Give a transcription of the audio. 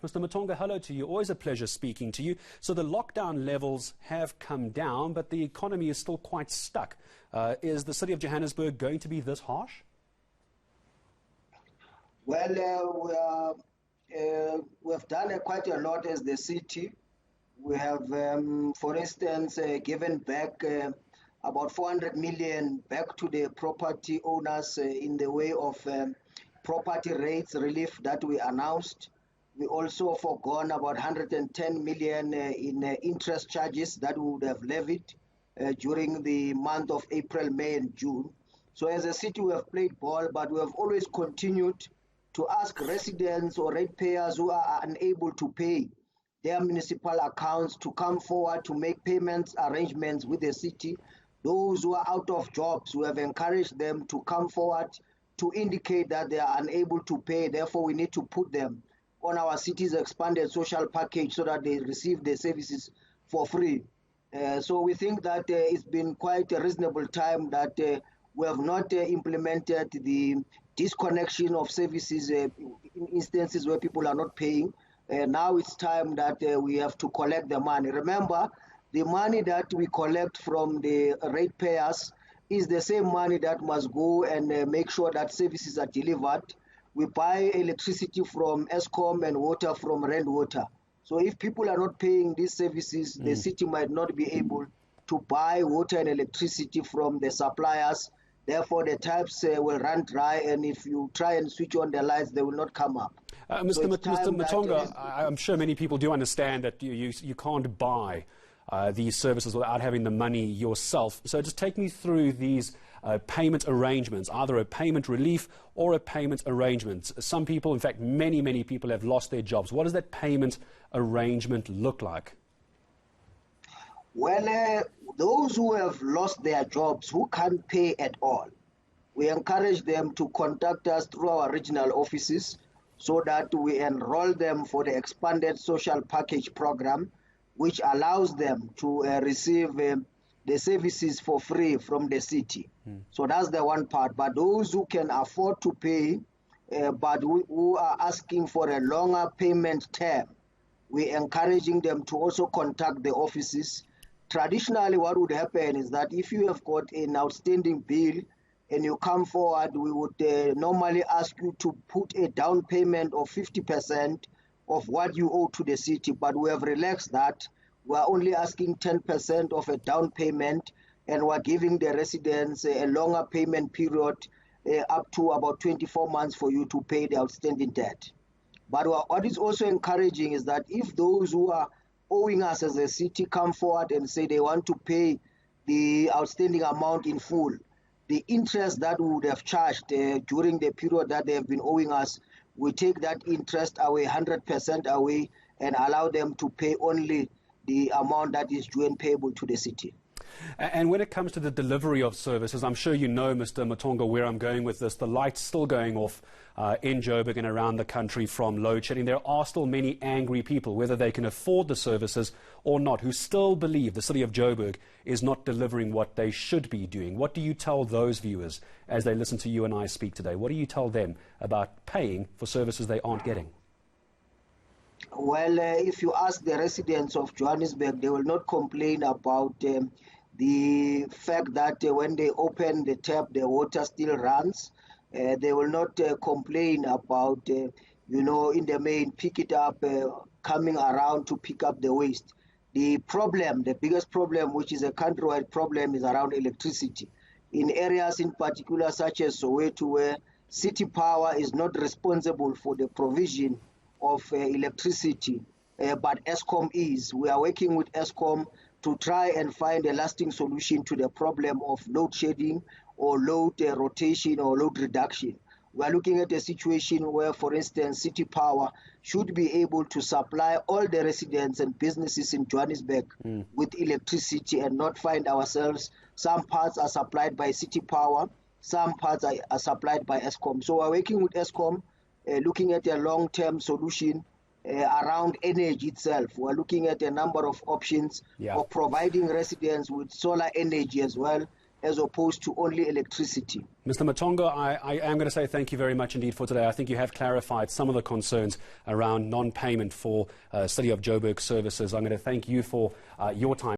Mr. Matonga, hello to you. Always a pleasure speaking to you. So the lockdown levels have come down, but the economy is still quite stuck. Is the city of Johannesburg going to be this harsh? Well, we've done quite a lot as the city. We have, for instance, given back about 400 million back to the property owners in the way of property rates relief that we announced. We also forgone about 110 million in interest charges that we would have levied during the month of April, May, and June. So as a city, we have played ball, but we have always continued to ask residents or ratepayers who are unable to pay their municipal accounts to come forward to make payments arrangements with the city. Those who are out of jobs, we have encouraged them to come forward to indicate that they are unable to pay. Therefore, we need to put them on our city's expanded social package so that they receive the services for free. So we think that it's been quite a reasonable time that we have not implemented the disconnection of services in instances where people are not paying. Now it's time that we have to collect the money. Remember, the money that we collect from the ratepayers is the same money that must go and make sure that services are delivered. We buy electricity from Eskom and water from Rand Water. So if people are not paying these services, the city might not be able to buy water and electricity from the suppliers. Therefore, the taps will run dry, and if you try and switch on the lights, they will not come up. Mr. Matonga, I'm sure many people do understand that you can't buy these services without having the money yourself. So just take me through these payment arrangements, either a payment relief or a payment arrangement. Some people, in fact, many people have lost their jobs. What does that payment arrangement look like? Well, those who have lost their jobs, who can't pay at all, we encourage them to contact us through our regional offices so that we enroll them for the expanded social package program, which allows them to receive the services for free from the city. So that's the one part. But those who can afford to pay, but who are asking for a longer payment term, we're encouraging them to also contact the offices. Traditionally, what would happen is that if you have got an outstanding bill and you come forward, we would normally ask you to put a down payment of 50% of what you owe to the city, but we have relaxed that. We are only asking 10% of a down payment, and we're giving the residents a longer payment period up to about 24 months for you to pay the outstanding debt. But what is also encouraging is that if those who are owing us as a city come forward and say they want to pay the outstanding amount in full, the interest that we would have charged during the period that they have been owing us, we take that interest away, 100% away, and allow them to pay only the amount that is due and payable to the city. And when it comes to the delivery of services, I'm sure you know, Mr. Matonga, where I'm going with this. The light's still going off in Joburg and around the country from load shedding. There are still many angry people, whether they can afford the services or not, who still believe the city of Joburg is not delivering what they should be doing. What do you tell those viewers as they listen to you and I speak today? What do you tell them about paying for services they aren't getting? Well, if you ask the residents of Johannesburg, they will not complain about the fact that when they open the tap, the water still runs. They will not complain about, in the main, pick it up, coming around to pick up the waste. The problem, the biggest problem, which is a countrywide problem, is around electricity. In areas in particular, such as Soweto, where city power is not responsible for the provision of electricity, but Eskom is. We are working with Eskom to try and find a lasting solution to the problem of load shedding or load rotation or load reduction. We are looking at a situation where, for instance, city power should be able to supply all the residents and businesses in Johannesburg with electricity and not find ourselves. Some parts are supplied by city power, some parts are supplied by Eskom. So we're working with Eskom, looking at a long-term solution around energy itself. We're looking at a number of options of providing residents with solar energy as well, as opposed to only electricity. Mr. Matonga, I am going to say thank you very much indeed for today. I think you have clarified some of the concerns around non-payment for City of Joburg services. I'm going to thank you for your time.